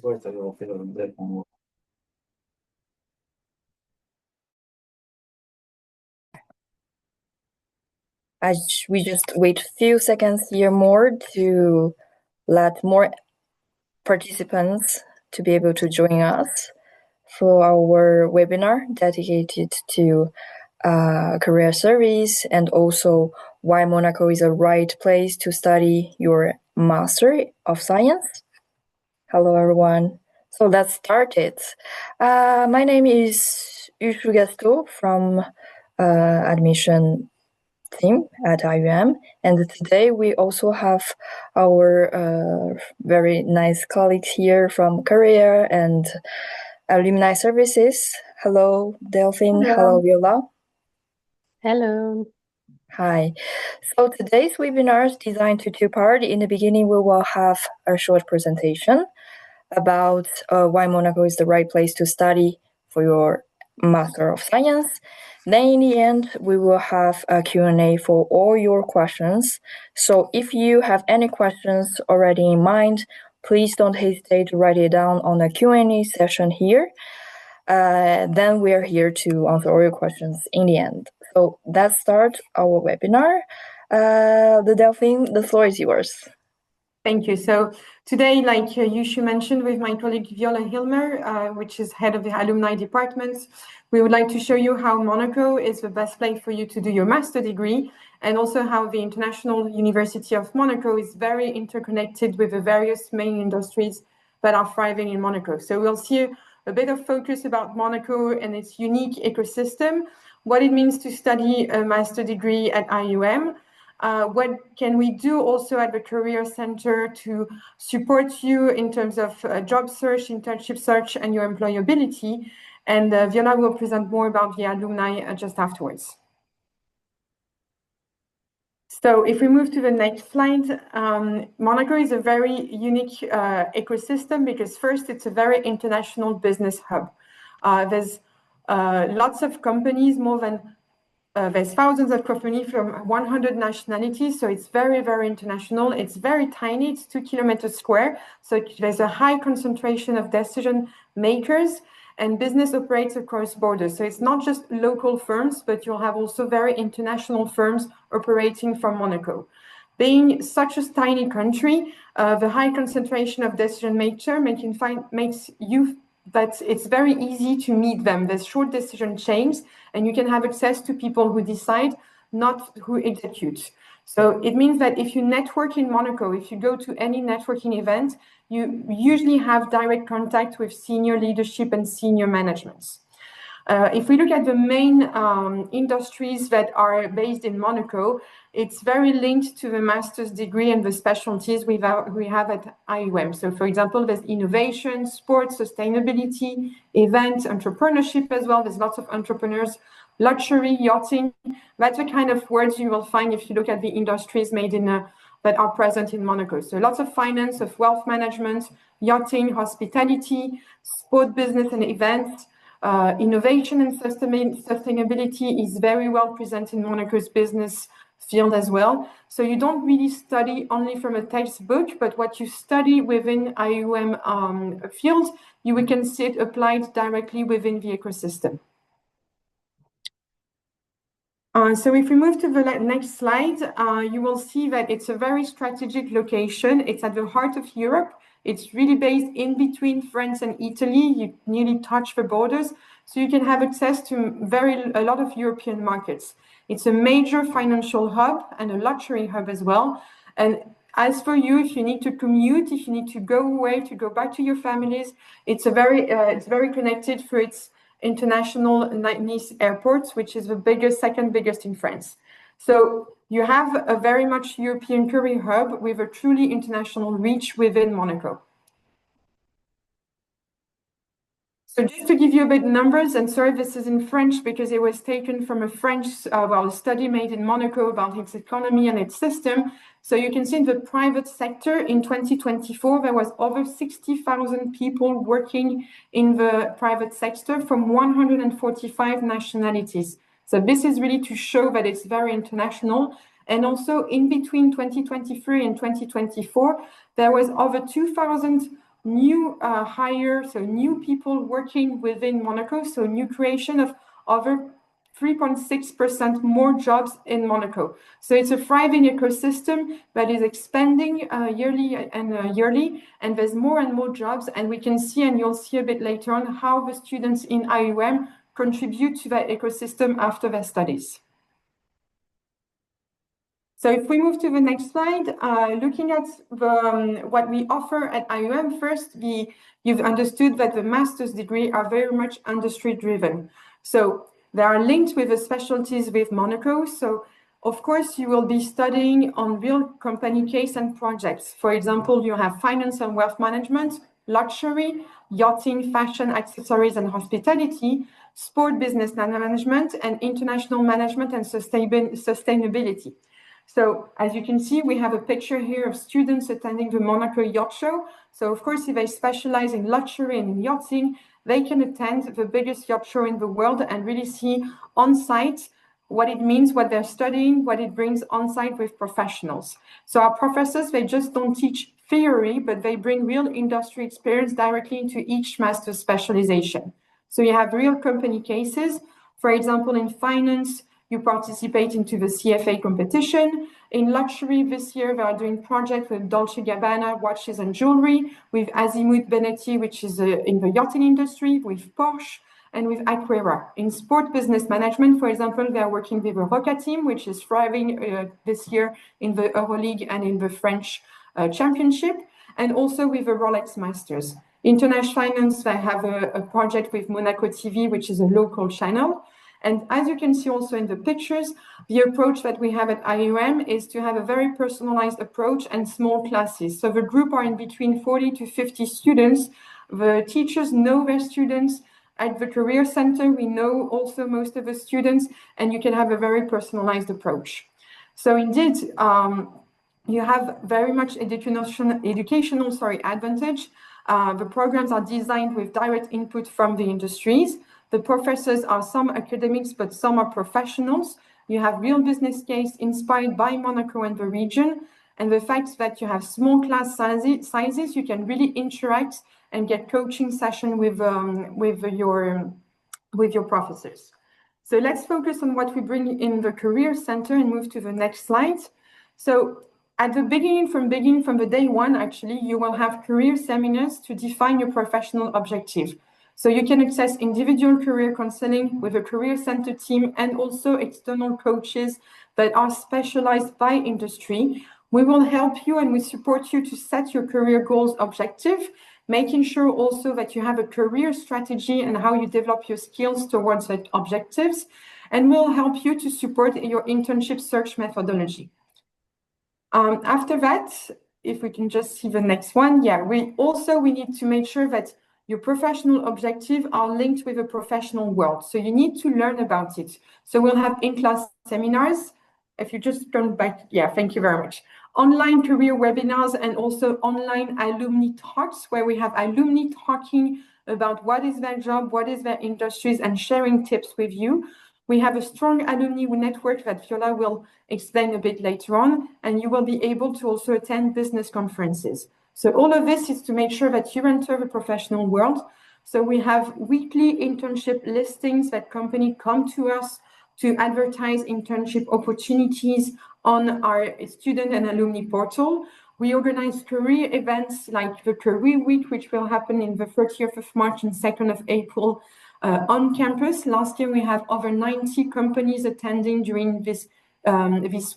We just wait a few seconds here more to let more participants to be able to join us for our webinar dedicated to career service and also why Monaco is a right place to study your Master of Science. Hello, everyone. So let's start it. My name is 𝐒𝐿𝐴 from admission team at IUM, and today we also have our very nice colleagues here from Career and Alumni Services. Hello, Delphine. Hello, Viola. Hello. Hi. So today's webinar is designed to two parts. In the beginning, we will have a short presentation about why Monaco is the right place to study for your Master of Science. Then in the end, we will have a Q&A for all your questions. So if you have any questions already in mind, please don't hesitate to write it down on the Q&A session here. Then we are here to answer all your questions in the end. So let's start our webinar. Delphine, the floor is yours. Thank you. So today, like Yushu mentioned, with my colleague Viola Hillmer, which is head of the alumni department, we would like to show you how Monaco is the best place for you to do your master degree, and also how the International University of Monaco is very interconnected with the various main industries that are thriving in Monaco. So we'll see a bit of focus about Monaco and its unique ecosystem, what it means to study a master degree at IUM, what can we do also at the Career Center to support you in terms of job search, internship search, and your employability. And Viola will present more about the alumni just afterwards. So if we move to the next slide, Monaco is a very unique ecosystem because first, it's a very international business hub. There's lots of companies, there's thousands of companies from 100 nationalities, so it's very, very international. It's very tiny, it's 2 kilometers square, so there's a high concentration of decision makers, and business operates across borders. So it's not just local firms, but you'll have also very international firms operating from Monaco. Being such a tiny country, the high concentration of decision makers makes you that it's very easy to meet them. There's short decision chains, and you can have access to people who decide, not who execute. So it means that if you network in Monaco, if you go to any networking event, you usually have direct contact with senior leadership and senior managements. If we look at the main industries that are based in Monaco, it's very linked to the master's degree and the specialties we have at IUM. So for example, there's innovation, sports, sustainability, events, entrepreneurship as well. There's lots of entrepreneurs, luxury, yachting. That's the kind of words you will find if you look at the industries that are present in Monaco. So lots of finance, of wealth management, yachting, hospitality, sport business and events. Innovation and sustainability is very well present in Monaco's business field as well. So you don't really study only from a textbook, but what you study within IUM field, we can see it applied directly within the ecosystem. So if we move to the next slide, you will see that it's a very strategic location. It's at the heart of Europe. It's really based in between France and Italy. You nearly touch the borders, so you can have access to a lot of European markets. It's a major financial hub and a luxury hub as well. And as for you, if you need to commute, if you need to go away, to go back to your families, it's very connected for its international Nice airport, which is the second biggest in France. So you have a very much European career hub with a truly international reach within Monaco. So just to give you a bit numbers, and sorry, this is in French because it was taken from a French study made in Monaco about its economy and its system. So you can see in the private sector in 2024, there was over 60,000 people working in the private sector from 145 nationalities. So this is really to show that it's very international. And also in between 2023 and 2024, there was over 2,000 new hire, so new people working within Monaco, so new creation of over 3.6% more jobs in Monaco. So it's a thriving ecosystem that is expanding yearly, and there's more and more jobs, and we can see, and you'll see a bit later on, how the students in IUM contribute to that ecosystem after their studies. So if we move to the next slide, looking at what we offer at IUM, first, you've understood that the master's degree are very much industry driven. So they are linked with the specialties with Monaco. So of course, you will be studying on real company case and projects. For example, you have finance and wealth management, luxury, yachting, fashion, accessories and hospitality, sport business management, and international management and sustainability. So as you can see, we have a picture here of students attending the Monaco Yacht Show. So of course, if they specialize in luxury and in yachting, they can attend the biggest yacht show in the world and really see on site what it means, what they're studying, what it brings on site with professionals. So our professors, they just don't teach theory, but they bring real industry experience directly into each master's specialization. So you have real company cases. For example, in finance, you participate into the CFA competition. In luxury this year, they are doing projects with Dolce & Gabbana, watches and jewelry, with 𝐒𝐿𝐴𝐷𝐼, which is in the yachting industry, with Porsche, and with Aquera. In sport business management, for example, they are working with the Roca team, which is thriving this year in the Euroleague and in the French Championship, and also with the Rolex Masters. International Finance, they have a project with Monaco TV, which is a local channel. And as you can see also in the pictures, the approach that we have at IUM is to have a very personalized approach and small classes. So the group are in between 40 to 50 students. The teachers know their students. At the Career Center, we know also most of the students, and you can have a very personalized approach. So indeed, you have very much educational advantage. The programs are designed with direct input from the industries. The professors are some academics, but some are professionals. You have real business case inspired by Monaco and the region. And the fact that you have small class sizes, you can really interact and get coaching session with your professors. So let's focus on what we bring in the Career Center and move to the next slide. So at the beginning, from the day one, actually, you will have career seminars to define your professional objective. So you can access individual career counseling with a Career Center team and also external coaches that are specialized by industry. We will help you and we support you to set your career goals objective, making sure also that you have a career strategy and how you develop your skills towards that objectives. And we'll help you to support your internship search methodology. After that, if we can just see the next one. Yeah, we need to make sure that your professional objectives are linked with the professional world. So you need to learn about it. So we'll have in-class seminars. If you just turn back, yeah, thank you very much. Online career webinars and also online alumni talks where we have alumni talking about what is their job, what is their industries, and sharing tips with you. We have a strong alumni network that Viola will explain a bit later on, and you will be able to also attend business conferences. So all of this is to make sure that you enter the professional world. So we have weekly internship listings that companies come to us to advertise internship opportunities on our student and alumni portal. We organize career events like the Career Week, which will happen in the 30th of March and 2nd of April on campus. Last year, we had over 90 companies attending during this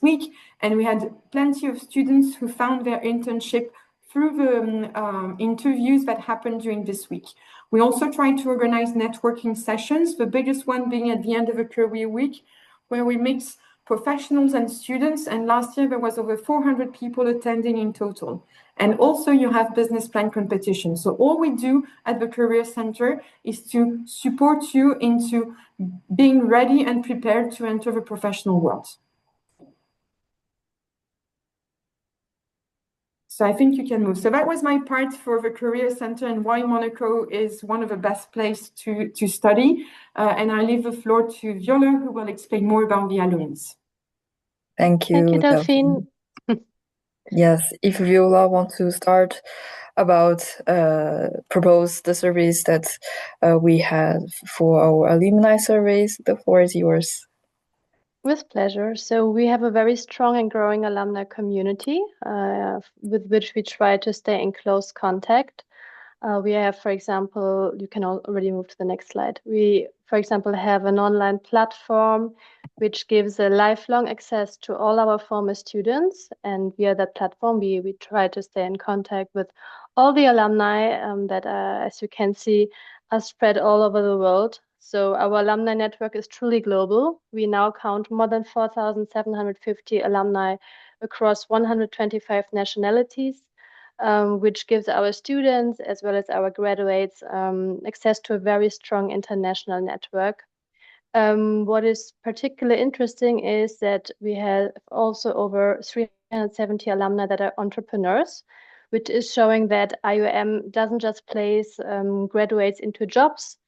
week, and we had plenty of students who found their internship through the interviews that happened during this week. We also try to organize networking sessions, the biggest one being at the end of a career week, where we mix professionals and students. And last year, there was over 400 people attending in total. And also you have business plan competition. So all we do at the Career Center is to support you into being ready and prepared to enter the professional world. So I think you can move. So that was my part for the Career Center and why Monaco is one of the best places to study. And I leave the floor to Viola, who will explain more about the alumni. Thank you, Thank you, Delphine. Yes, if Viola wants to start, about propose the surveys that we have for our alumni surveys. The floor is yours. With pleasure. So we have a very strong and growing alumni community with which we try to stay in close contact. We have, for example, you can already move to the next slide. We, for example, have an online platform which gives a lifelong access to all our former students. And via that platform, we try to stay in contact with all the alumni that, as you can see, are spread all over the world. So our alumni network is truly global. We now count more than 4,750 alumni across 125 nationalities. Which gives our students as well as our graduates access to a very strong international network. What is particularly interesting is that we have also over 370 alumni that are entrepreneurs, which is showing that IUM doesn't just place graduates into jobs,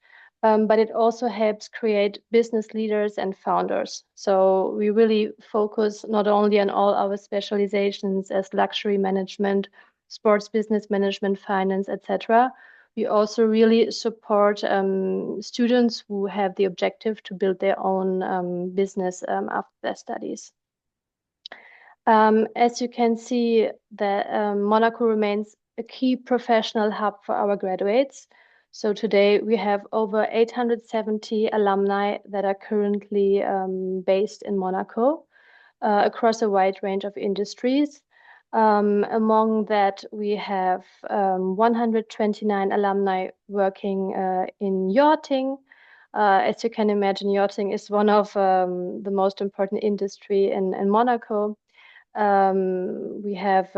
but it also helps create business leaders and founders. So we really focus not only on all our specializations as luxury management, sports business management, finance, etc. We also really support students who have the objective to build their own business after their studies. As you can see, Monaco remains a key professional hub for our graduates. So today we have over 870 alumni that are currently based in Monaco across a wide range of industries. Among that, we have 129 alumni working in yachting. As you can imagine, yachting is one of the most important industry in Monaco. We have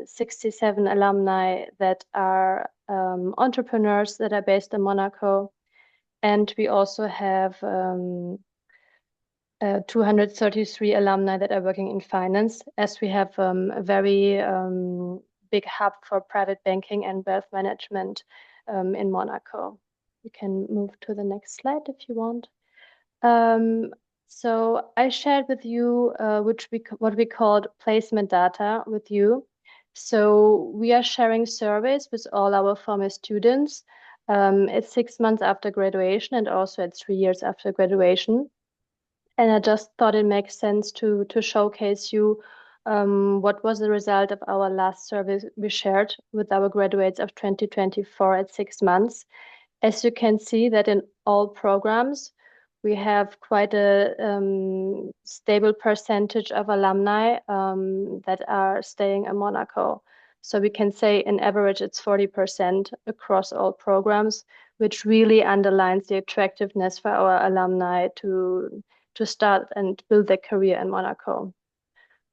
67 alumni that are entrepreneurs that are based in Monaco. And we also have 233 alumni that are working in finance, as we have a very big hub for private banking and wealth management in Monaco. You can move to the next slide if you want. So I shared with you what we called placement data with you. So we are sharing surveys with all our former students at 6 months after graduation and also at 3 years after graduation. And I just thought it makes sense to showcase you what was the result of our last survey we shared with our graduates of 2024 at 6 months. As you can see that in all programs, we have quite a stable percentage of alumni that are staying in Monaco. So we can say in average it's 40% across all programs, which really underlines the attractiveness for our alumni to start and build their career in Monaco.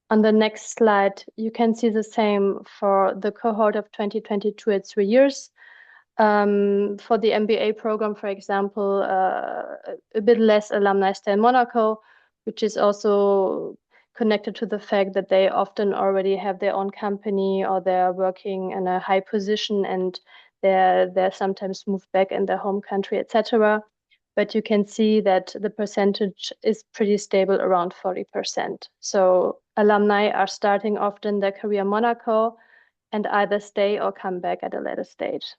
On the next slide, you can see the same for the cohort of 2022 at 3 years. For the MBA program, for example, a bit less alumni stay in Monaco, which is also connected to the fact that they often already have their own company or they're working in a high position and they're sometimes moved back in their home country, etc. But you can see that the percentage is pretty stable around 40%. So alumni are starting often their career in Monaco and either stay or come back at a later stage.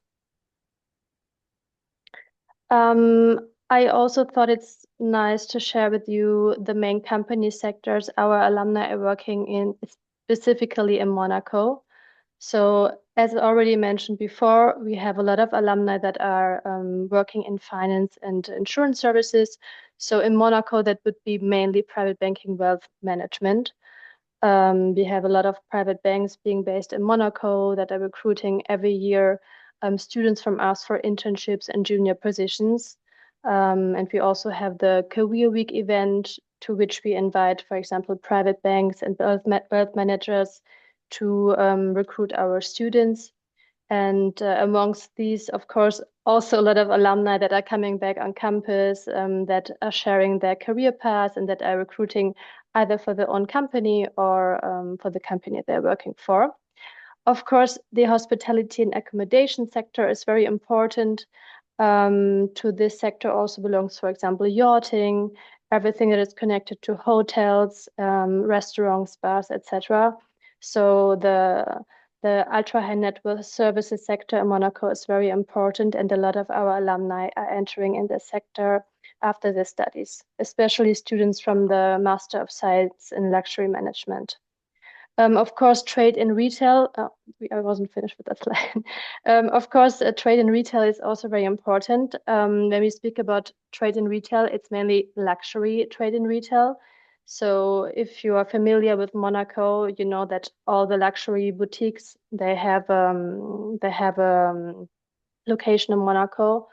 I also thought it's nice to share with you the main company sectors our alumni are working in, specifically in Monaco. So as already mentioned before, we have a lot of alumni that are working in finance and insurance services. So in Monaco, that would be mainly private banking, wealth management. We have a lot of private banks being based in Monaco that are recruiting every year students from us for internships and junior positions. And we also have the Career Week event to which we invite, for example, private banks and wealth managers to recruit our students. And amongst these, of course, also a lot of alumni that are coming back on campus that are sharing their career path and that are recruiting either for their own company or for the company they're working for. Of course, the hospitality and accommodation sector is very important. To this sector also belongs, for example, yachting, everything that is connected to hotels, restaurants, bars, etc. So the ultra high net worth services sector in Monaco is very important, and a lot of our alumni are entering in this sector after their studies, especially students from the Master of Science in Luxury Management. Of course, trade in retail, I wasn't finished with that slide. Of course, trade in retail is also very important. When we speak about trade in retail, it's mainly luxury trade in retail. So if you are familiar with Monaco, you know that all the luxury boutiques, they have location in Monaco.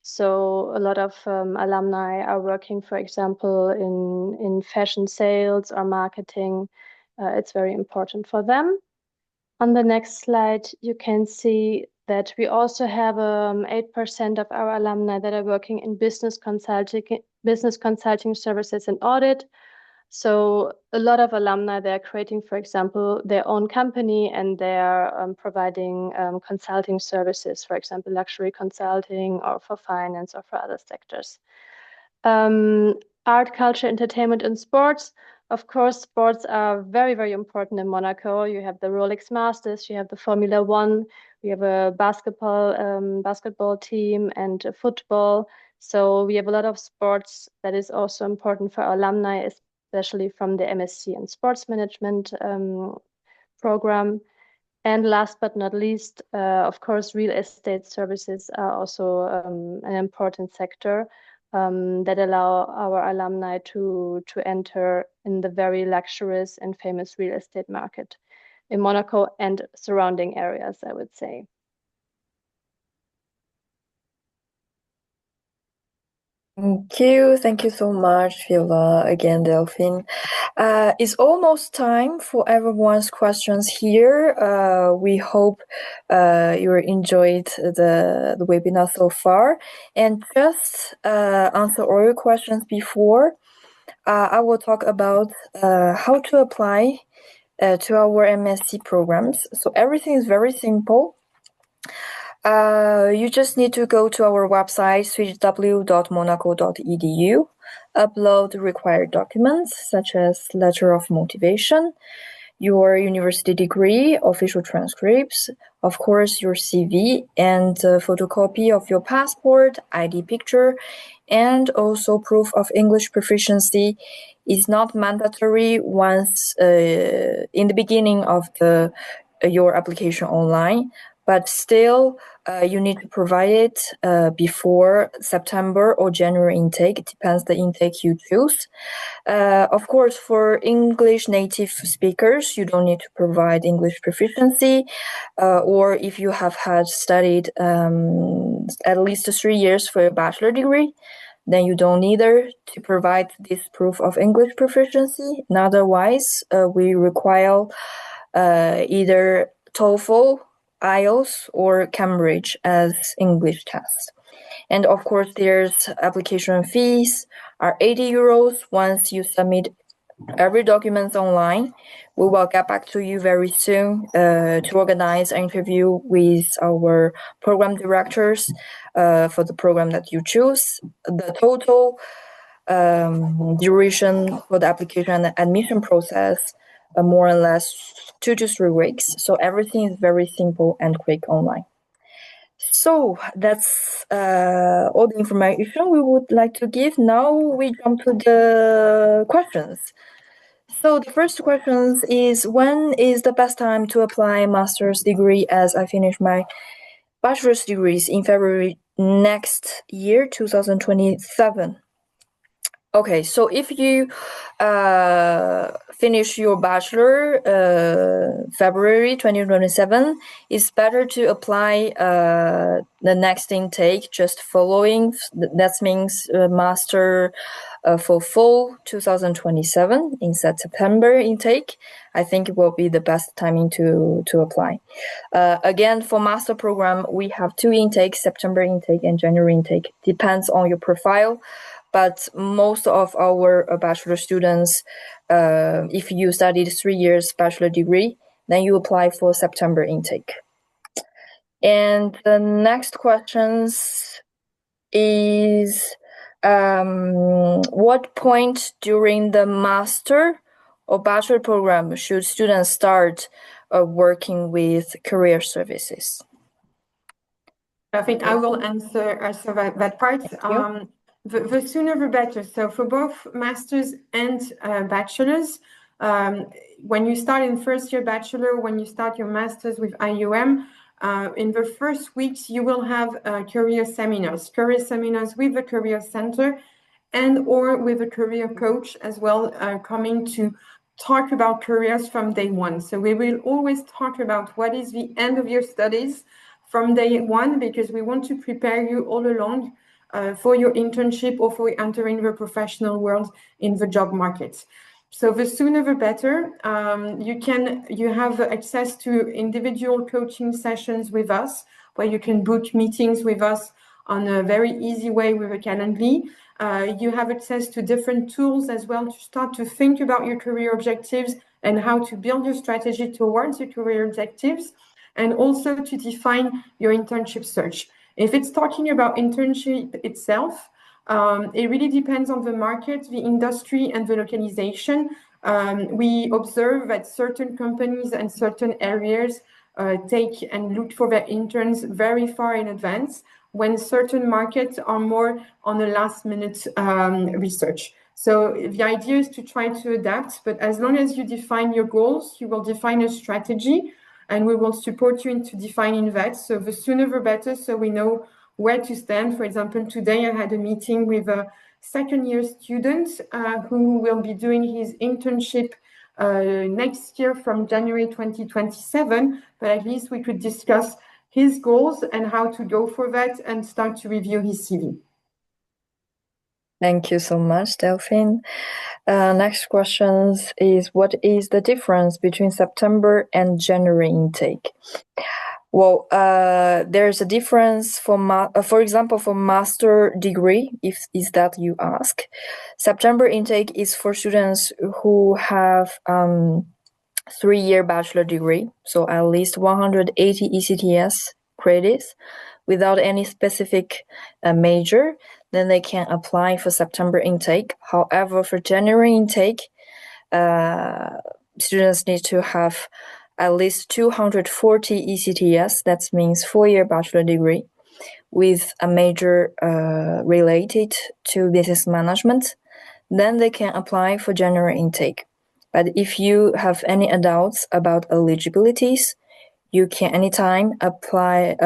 So a lot of alumni are working, for example, in fashion sales or marketing. It's very important for them. On the next slide, you can see that we also have 8% of our alumni that are working in business consulting services and audit. So a lot of alumni, they're creating, for example, their own company, and they're providing consulting services, for example, luxury consulting or for finance or for other sectors. Art, culture, entertainment, and sports. Of course, sports are very, very important in Monaco. You have the Rolex Masters, you have the Formula One, we have a basketball team and football. So we have a lot of sports that is also important for our alumni, especially from the MSc in Sports Management program. And last but not least, of course, real estate services are also an important sector that allow our alumni to enter in the very luxurious and famous real estate market in Monaco and surrounding areas, I would say. Thank you so much, Viola. Again, Delphine. It's almost time for everyone's questions here. We hope you enjoyed the webinar so far. And just answer all your questions before, I will talk about how to apply to our MSc programs. So everything is very simple. You just need to go to our website, www.monaco.edu, upload the required documents such as letter of motivation, your university degree, official transcripts, of course, your CV, and a photocopy of your passport, ID picture, and also proof of English proficiency is not mandatory once in the beginning of your application online, but still you need to provide it before September or January intake. It depends the intake you choose. Of course, for English native speakers, you don't need to provide English proficiency, or if you have had studied at least 3 years for a bachelor degree, then you don't need to provide this proof of English proficiency. Otherwise, we require either TOEFL, IELTS, or Cambridge as English test. And of course, there's application fees are 80 euros once you submit every document online. We will get back to you very soon to organize an interview with our program directors for the program that you choose. The total duration for the application and admission process more or less 2 to 3 weeks. So everything is very simple and quick online. So that's all the information we would like to give. Now we jump to the questions. So the first question is, when is the best time to apply master's degree, as I finish my bachelor's degrees in February next year, 2027? Okay, so if you finish your bachelor February 2027, it's better to apply the next intake just following. That means master for fall 2027 in September intake. I think it will be the best timing to apply. Again, for master program, we have 2 intakes, September intake and January intake. Depends on your profile. But most of our bachelor students, if you studied 3 years bachelor degree, then you apply for September intake. And the next questions is, what point during the master or bachelor program should students start working with career services? I think I will answer that part. The sooner the better. So for both masters and bachelors, when you start in first year bachelor, when you start your masters with IUM, in the first weeks, you will have career seminars with the career center and or with a career coach as well, coming to talk about careers from day one. So we will always talk about what is the end of your studies from day one, because we want to prepare you all along for your internship or for entering the professional world in the job market. So the sooner the better. You have access to individual coaching sessions with us, where you can book meetings with us on a very easy way with a Calendly. You have access to different tools as well to start to think about your career objectives and how to build your strategy towards your career objectives, and also to define your internship search. If it's talking about internship itself, it really depends on the market, the industry, and the localization. We observe that certain companies and certain areas take and look for their interns very far in advance, when certain markets are more on a last-minute research. So the idea is to try to adapt, but as long as you define your goals, you will define a strategy, and we will support you into defining that. So the sooner the better, so we know where to stand. For example, today I had a meeting with a second-year student who will be doing his internship next year from January 2027, but at least we could discuss his goals and how to go for that and start to review his CV. Thank you so much, Delphine. Next question is, what is the difference between September and January intake? Well, there's a difference for example, for master degree, if is that you ask. September intake is for students who have 3-year bachelor degree, so at least 180 ECTS credits without any specific major. Then they can apply for September intake. However, for January intake, students need to have at least 240 ECTS, that means 4-year bachelor degree, with a major related to business management. Then they can apply for January intake. But if you have any doubts about eligibilities, you can anytime apply,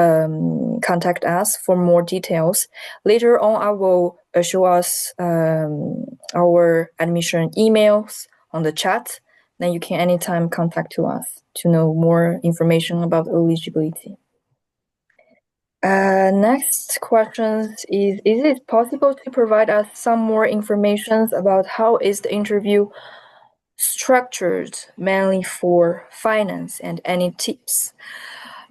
contact us for more details. Later on, I will show us our admission emails on the chat. Then you can anytime contact to us to know more information about eligibility. Next question is it possible to provide us some more information about how is the interview structured, mainly for finance, and any tips?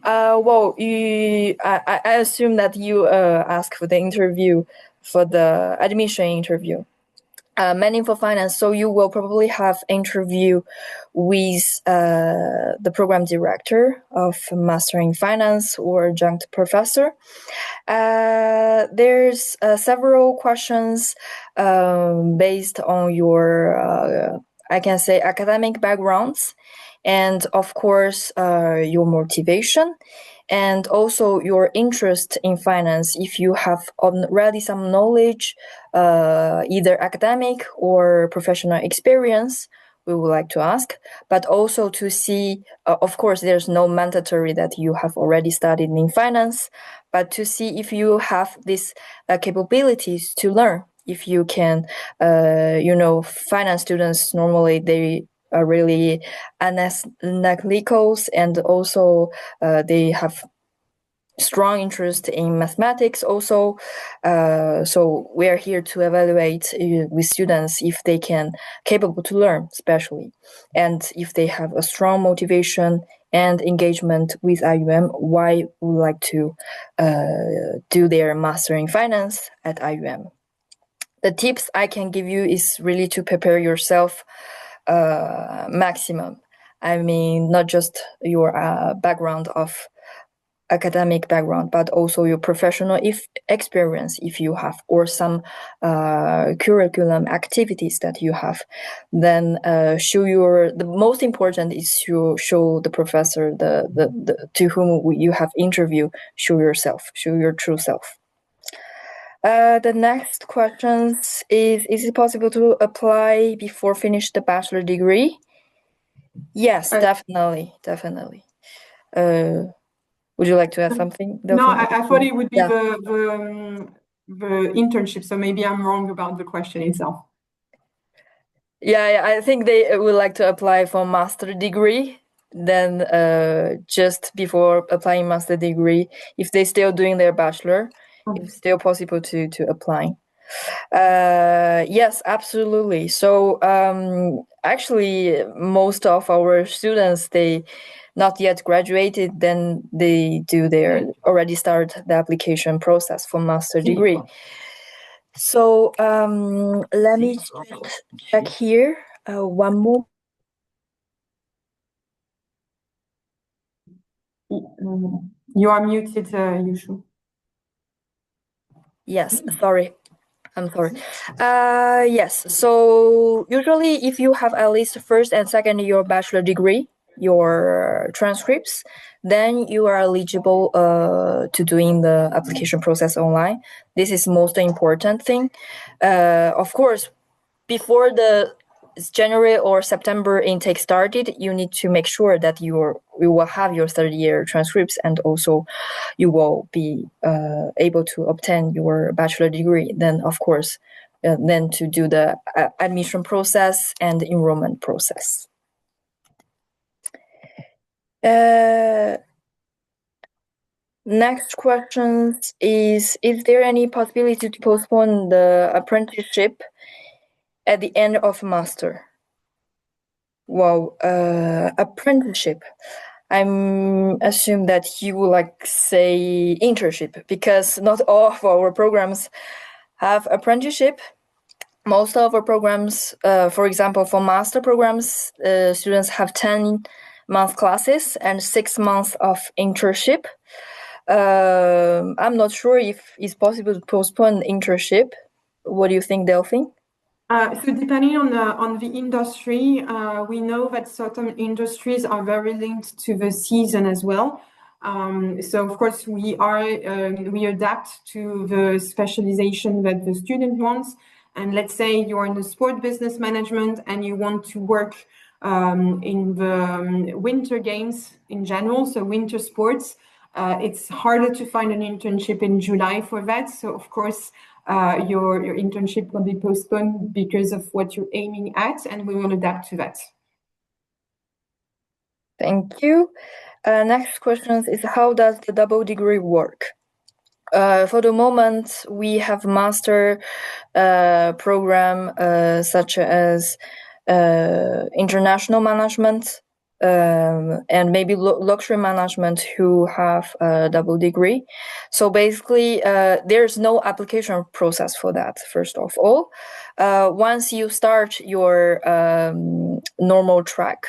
Well, I assume that you asked for the interview, for the admission interview. Mainly for finance, so you will probably have interview with the program director of Master in Finance or adjunct professor. There's several questions based on your, I can say, academic backgrounds, and of course your motivation, and also your interest in finance. If you have already some knowledge, either academic or professional experience, we would like to ask, but also to see, of course, there's no mandatory that you have already studied in finance, but to see if you have these capabilities to learn. If you can, finance students, normally they are really analytical, and also they have strong interest in mathematics also. So we are here to evaluate with students if they can capable to learn, especially, and if they have a strong motivation and engagement with IUM, why would like to do their master in finance at IUM. The tips I can give you is really to prepare yourself maximum. I mean, not just your background of academic background, but also your professional experience if you have, or some curriculum activities that you have. Then the most important is to show the professor the to whom you have interviewed, show yourself, show your true self. The next question is it possible to apply before finish the bachelor degree? Yes, definitely. Would you like to add something, No, Delphine? I thought it would be the internship, so maybe I'm wrong about the question itself. Yeah, I think they would like to apply for master degree. Then just before applying master degree, if they're still doing their bachelor, it's still possible to apply. Yes, absolutely. So actually, most of our students, they not yet graduated, then they already start the application process for master degree. So let me check here one more. You are muted, Yushu. Yes, sorry. I'm sorry. Yes, so usually if you have at least first and second year bachelor degree, your transcripts, then you are eligible to doing the application process online. This is most important thing. Of course, before the January or September intake started, you need to make sure that you will have your third year transcripts, and also you will be able to obtain your bachelor degree. Then, of course, then to do the admission process and enrollment process. Next question is there any possibility to postpone the apprenticeship at the end of master? Well, apprenticeship, I'm assume that you would like say internship, because not all of our programs have apprenticeship. Most of our programs, for example, for master programs, students have 10-month classes and 6 months of internship. I'm not sure if it's possible to postpone internship. What do you think, Delphine? So depending on the industry, we know that certain industries are very linked to the season as well. So of course we adapt to the specialization that the student wants. And let's say you're in the sport business management and you want to work in the winter games in general, so winter sports. It's harder to find an internship in July for that. So of course, your internship will be postponed because of what you're aiming at, and we will adapt to that. Thank you. Next question is, how does the double degree work? For the moment, we have master program such as international management and maybe luxury management who have a double degree. So basically, there's no application process for that, first of all. Once you start your normal track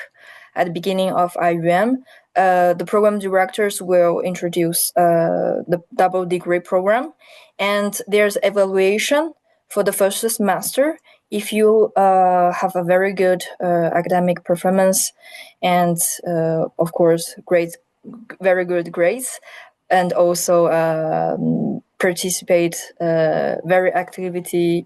at the beginning of IUM, the program directors will introduce the double degree program, and there's evaluation for the first semester. If you have a very good academic performance and, of course, very good grades, and also participate very activity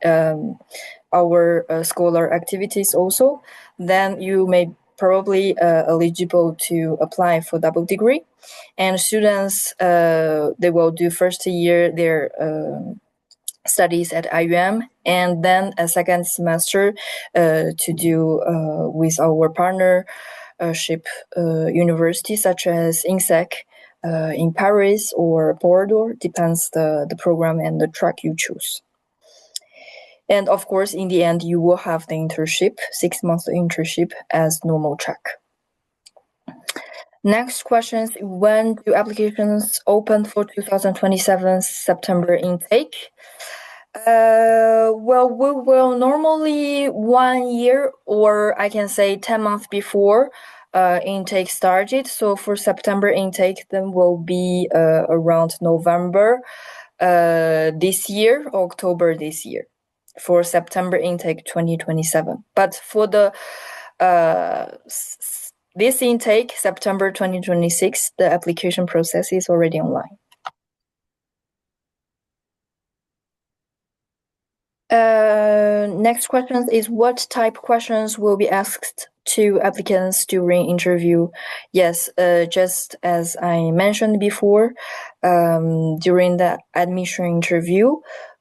our scholar activities also, then you may probably eligible to apply for double degree. And students, they will do first year their studies at IUM, and then a second semester to do with our partnership universities such as INSEC in Paris or Bordeaux, depends the program and the track you choose. And of course, in the end, you will have the internship, 6 months internship as normal track. Next question is, when do applications open for 2027 September intake? Well, we will normally 1 year, or I can say 10 months before, intake started. So for September intake, then will be around November this year, October this year, for September intake 2027. But for the this intake, September 2026, the application process is already online. Next question is, what type questions will be asked to applicants during interview? Yes, just as I mentioned before, during the admission interview,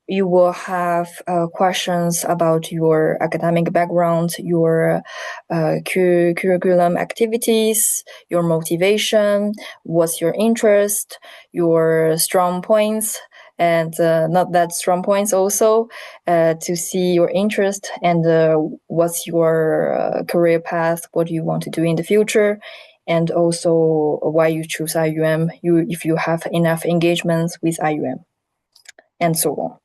you will have questions about your academic background, your curriculum activities, your motivation, what's your interest, your strong points, and not that strong points also, to see your interest and what's your career path, what do you want to do in the future, and also why you choose IUM, if you have enough engagements with IUM, and so on.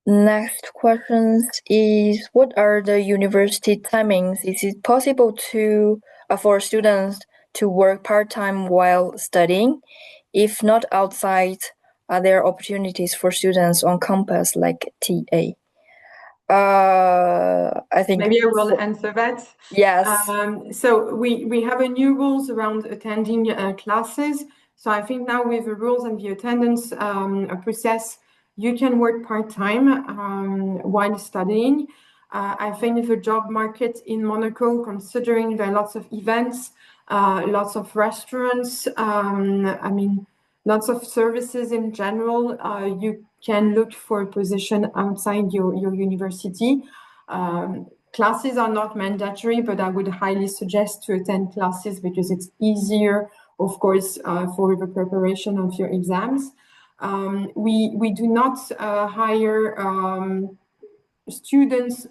Next question is, what are the university timings? Is it possible to for students to work part-time while studying? If not outside, are there opportunities for students on campus like TA? I think maybe I will answer that. Yes. So we have a new rules around attending classes. So I think now with the rules and the attendance process, you can work part-time while studying. I think the job market in Monaco, considering there are lots of events, lots of restaurants, I mean, lots of services in general, you can look for a position outside your university. Classes are not mandatory, but I would highly suggest to attend classes because it's easier, of course, for the preparation of your exams. We do not hire students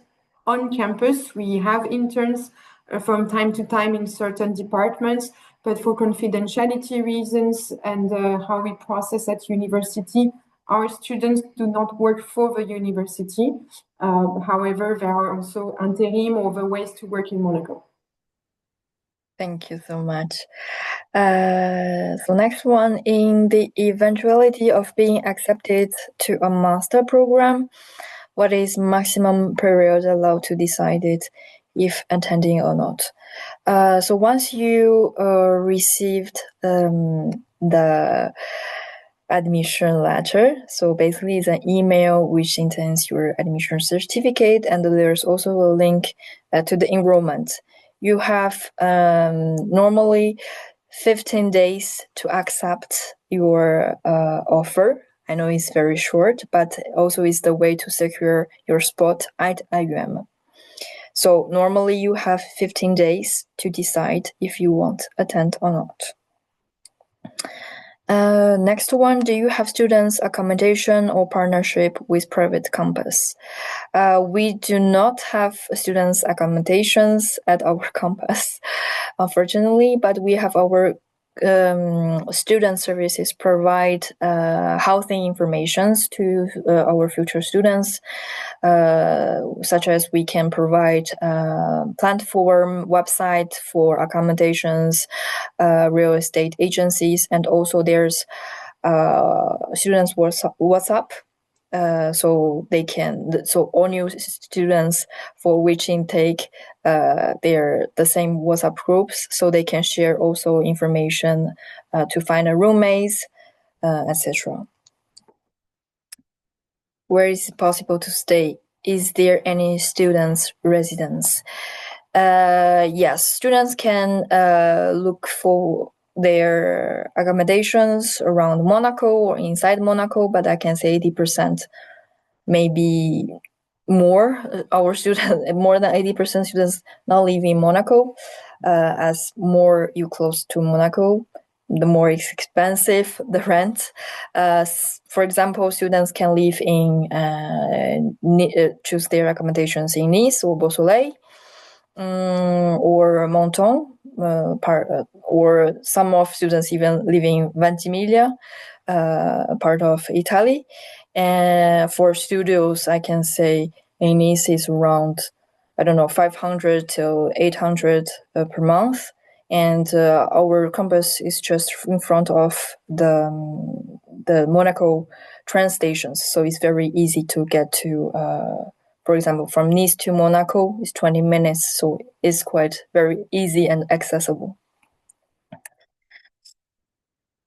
on campus. We have interns from time to time in certain departments, but for confidentiality reasons and how we process at university, our students do not work for the university. However, there are also interim or the ways to work in Monaco. Thank you so much. So next one, in the eventuality of being accepted to a master program, what is maximum period allowed to decide it if attending or not? So once you received the admission letter, so basically it's an email which contains your admission certificate, and there's also a link to the enrollment. You have normally 15 days to accept your offer. I know it's very short, but also is the way to secure your spot at IUM. So normally you have 15 days to decide if you want to attend or not. Next one, do you have students accommodation or partnership with private campus? We do not have students accommodations at our campus, unfortunately, but we have our student services provide housing informations to our future students, such as we can provide platform website for accommodations, real estate agencies, and also there's students WhatsApp. So they can, so all new students for which intake, they're the same WhatsApp groups, so they can share also information to find a roommates, etc. Where is it possible to stay? Is there any students' residence? Yes, students can look for their accommodations around Monaco or inside Monaco, but I can say 80%, maybe more. Our students, more than 80% students now live in Monaco. As more you close to Monaco, the more it's expensive the rent. For example, students can live in choose their accommodations in Nice or Beausoleil, or Menton, or some of students even live in Ventimiglia, part of Italy. And for studios, I can say in Nice is around I don't know, 500 to 800 per month. And our campus is just in front of the Monaco train stations. So it's very easy to get to, for example, from Nice to Monaco is 20 minutes. So it's quite very easy and accessible.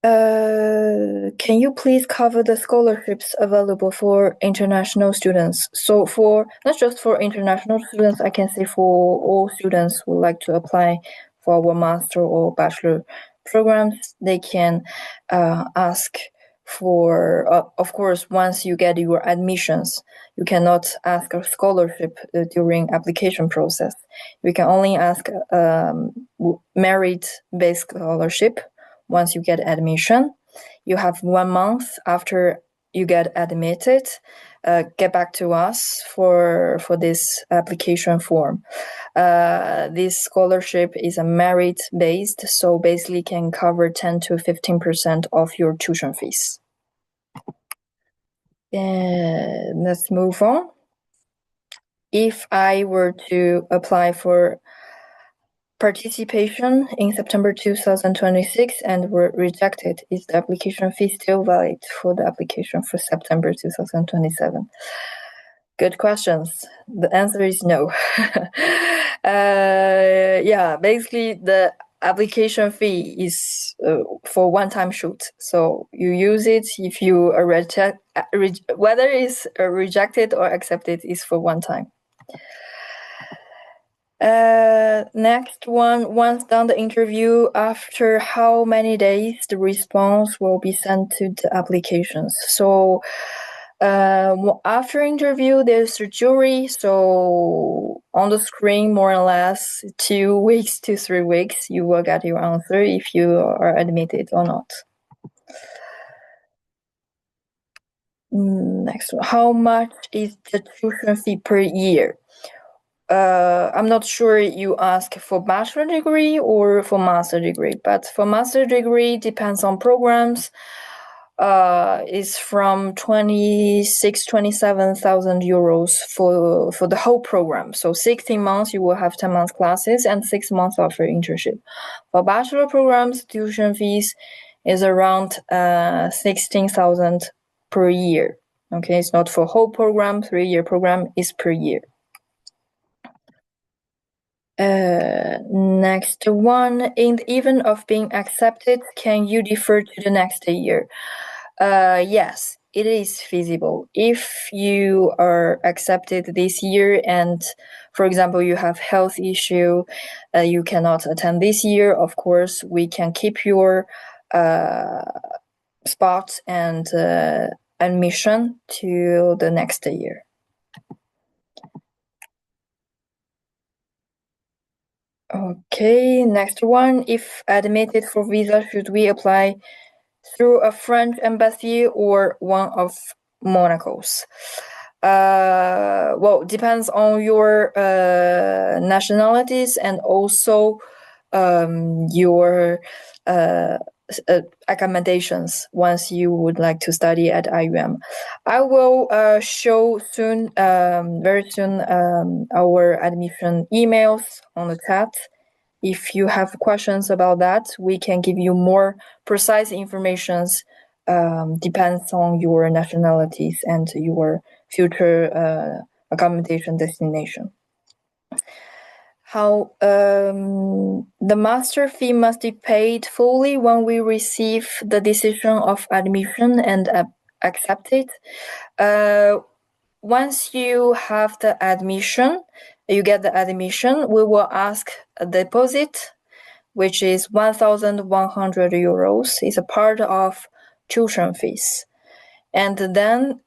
Can you please cover the scholarships available for international students? So for not just for international students, I can say for all students who would like to apply for our master or bachelor programs, they can ask for, of course, once you get your admissions, you cannot ask a scholarship during application process. You can only ask merit-based scholarship. Once you get admission, you have 1 month after you get admitted, get back to us for this application form. This scholarship is a merit-based, so basically can cover 10 to 15% of your tuition fees. Let's move on. If I were to apply for participation in September 2026 and were rejected, is the application fee still valid for the application for September 2027? Good questions. The answer is no. Yeah, basically the application fee is for one-time shoot. So you use it if you are whether it's rejected or accepted is for one time. Next one, once done the interview, after how many days the response will be sent to the applications? So after interview, there's a jury. So on the screen, more or less 2 weeks to 3 weeks, you will get your answer if you are admitted or not. Next one, how much is the tuition fee per year? I'm not sure you ask for bachelor degree or for master degree, but for master degree depends on programs. Is from 27,000 euros for the whole program. So 16 months you will have 10 months classes and 6 months of your internship. For bachelor programs, tuition fees is around 16,000 per year. Okay, it's not for whole program, 3-year program is per year. Next one, in the event of being accepted, can you defer to the next year? Yes, it is feasible. If you are accepted this year and, for example, you have health issue, you cannot attend this year, of course, we can keep your spot and admission to the next year. Okay, next one. If admitted for visa, should we apply through a French embassy or one of Monaco's? Well, depends on your nationalities and also your accommodations once you would like to study at IUM. I will show soon, very soon, our admission emails on the chat. If you have questions about that, we can give you more precise information. Depends on your nationalities and your future accommodation destination. How the master fee must be paid fully when we receive the decision of admission and accept it. Once you have the admission, you get the admission, we will ask a deposit, which is 1,100 euros. It's a part of tuition fees. And then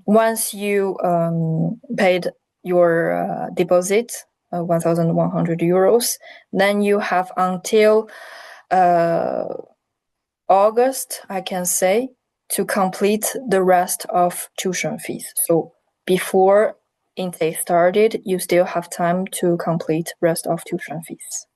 once you paid your deposit, 1,100 euros, then you have until August, I can say, to complete the rest of tuition fees. So before intake started, you still have time to complete rest of tuition fees.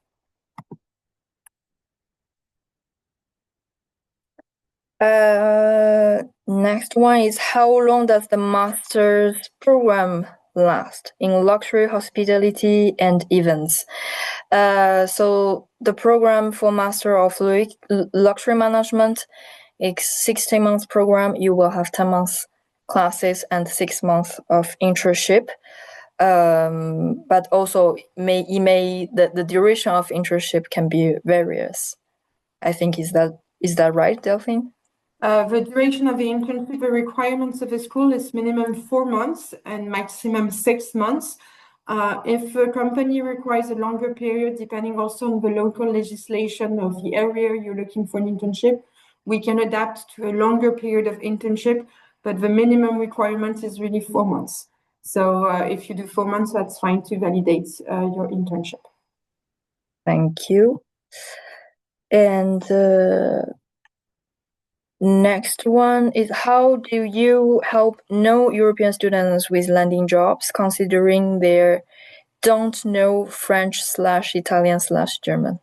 Next one is, how long does the master's program last in luxury, hospitality, and events. So the program for Master of Luxury Management is 16-month program. You will have 10 months classes and 6 months of internship. But also the duration of internship can be various. I think is that right, Delphine? The duration of the internship, the requirements of the school is minimum 4 months and maximum 6 months. If a company requires a longer period, depending also on the local legislation of the area you're looking for an internship, we can adapt to a longer period of internship, but the minimum requirement is really 4 months. So if you do 4 months, that's fine to validate your internship. Thank you. And next one is, how do you help non-European students with landing jobs, considering they don't know French/Italian/German?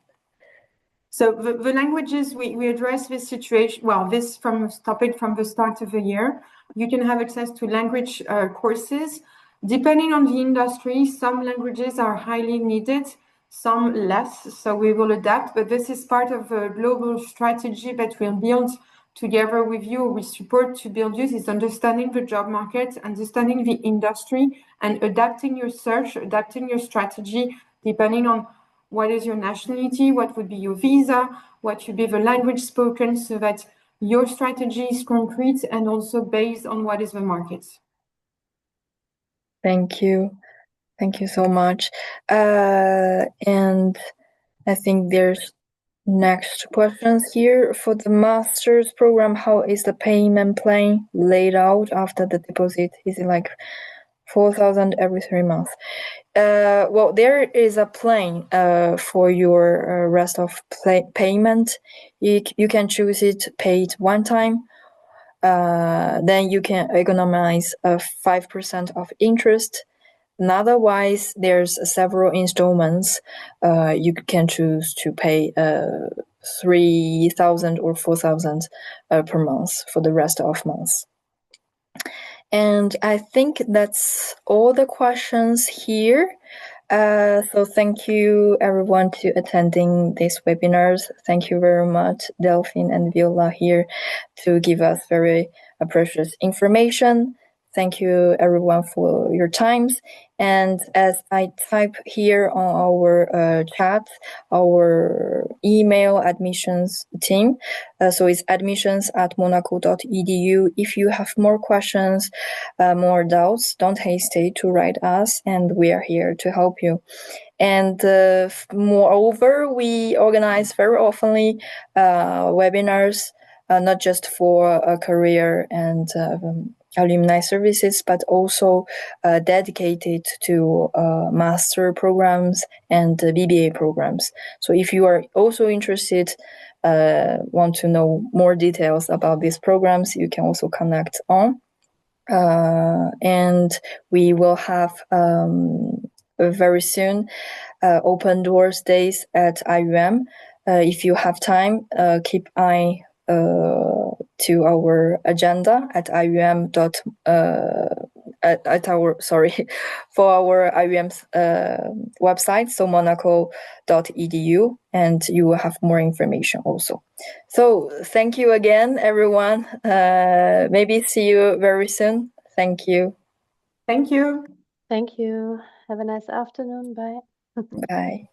So the languages, we address this situation, this topic from the start of the year. You can have access to language courses. Depending on the industry, some languages are highly needed, some less, so we will adapt, but this is part of a global strategy that we'll build together with you. We support to build you is understanding the job market, understanding the industry, and adapting your search, adapting your strategy, depending on what is your nationality, what would be your visa, what should be the language spoken, so that your strategy is concrete and also based on what is the market. Thank you. Thank you so much. And I think there's next questions here. For the master's program, how is the payment plan laid out after the deposit? Is it like 4,000 every 3 months? Well, there is a plan for your rest of payment. You can choose it paid one time. Then you can economize 5% of interest. And otherwise, there's several installments. You can choose to pay 3,000 or 4,000 per month for the rest of months. And I think that's all the questions here. So thank you everyone to attending these webinars. Thank you very much, Delphine and Viola here to give us very precious information. Thank you everyone for your times. And as I type here on our chat, our email admissions team, so it's admissions@monaco.edu. If you have more questions, more doubts, don't hesitate to write us, and we are here to help you. And moreover, we organize very oftenly webinars, not just for career and alumni services, but also dedicated to master programs and BBA programs. So if you are also interested, want to know more details about these programs, you can also connect on. And we will have very soon open doors days at IUM. If you have time, keep eye to our agenda at IUM for our IUM's website, so monaco.edu, and you will have more information also. So thank you again, everyone. Maybe see you very soon. Thank you. Thank you. Thank you. Have a nice afternoon. Bye. Bye.